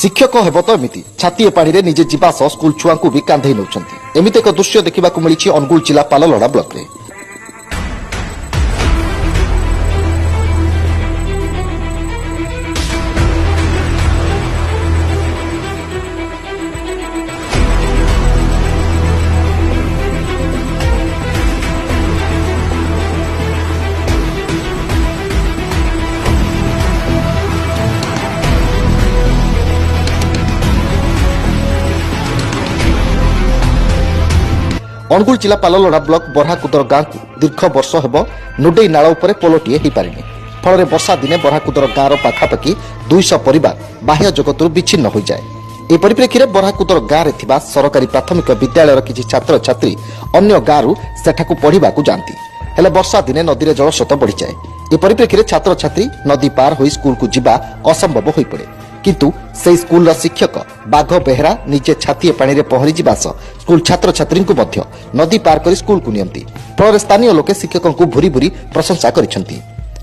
शिक्षक हेब तो एमती छातीए पानी रे निजे जीवा सह स्कूल छुआ को भी कांधे नौछंती एमती एक दृश्य देखा मिली अनुगुल जिला ललहड ब्लॉक रे। अनुगुल जिला ललहड ब्लॉक बरहाकुदर गांव को दीर्घ वर्ष हेब नुडेई नाल उपर पोलटीए हो पारिनी फल वर्षा दिने बरहाकुदर गांव पाखापाखि 200 परिवार बाह्य जगत विच्छिन्न हो जाए। ए परिप्रेक्षी में बरहाकुदर गांव में सरकारी प्राथमिक विद्यालय किसी छात्र छात्री अन्य गांव सेठाकु पढ़ा जाती हेले वर्षा दिने नदी में जलस्रोत बढ़ी जाए। ए परिप्रेक्षी में छात्र छात्री नदी पार हो स्कूल को जीवा असंभव हो पड़े किंतु से स्कूल शिक्षक बाघ बेहरा निजे छातीए पानी रे पहरी जीवा स्कूल छात्र छात्री को मध्य नदी पार कर स्कूल को नियंती फल स्थानीय लोके शिक्षकों को भूरी भूरी प्रशंसा करिसेंती।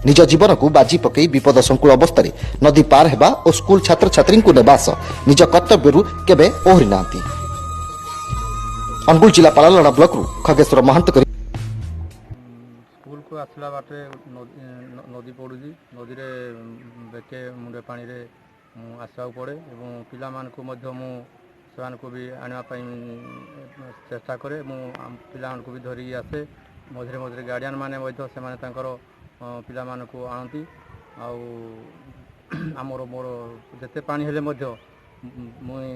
निज जीवन को बाजी पकई विपद संकुल अवस्था नदी पार हेबा और स्कूल छात्र छात्री को नेबा निज कर्तव्य केबे ओहरी नांती। अनुगुल जिला ललहड ब्लॉक रु खगेश्वर महंत करी स्कूल को आसला बाटे नदी पड़ुजी नदी रे बेके मुंडे पानी रे आसवा पड़े और पिला मानकु मध्य मु सेमानकु भी आनिया पई चेष्टा करे मु पिला मानकु भी धरी आसे मझरे मझरे गार्डियन माने मध्य सेमाने तांकर पिला मानकु आनती आउ आमर मोर जते पानी हेले मध्य मुई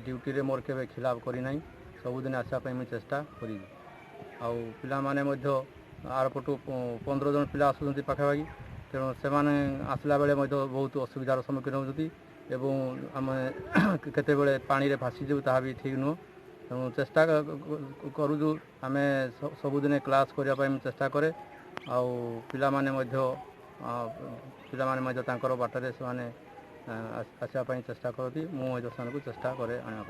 ड्यूटी रे मोर केबे खिलाफ करी नाही सबुदिन आसा पई मु चेष्टा करी आउ पिला माने मध्य आर पटु 15 जन पिला आसुचंती पाखापाखि तेणु सेमाने आसला बेले मध्य बहुत असुविधार सम्मुखीन होती एवं आम केते बेले पानी रे भासी जाऊ ताहा भी ठीक नुह तेणु चेष्टा करूँ आम सबुदिन क्लास करने चेष्टा करे आउ पिला माने बाटर से आसापी चेष्टा करती मुझे चेष्टा करे आने।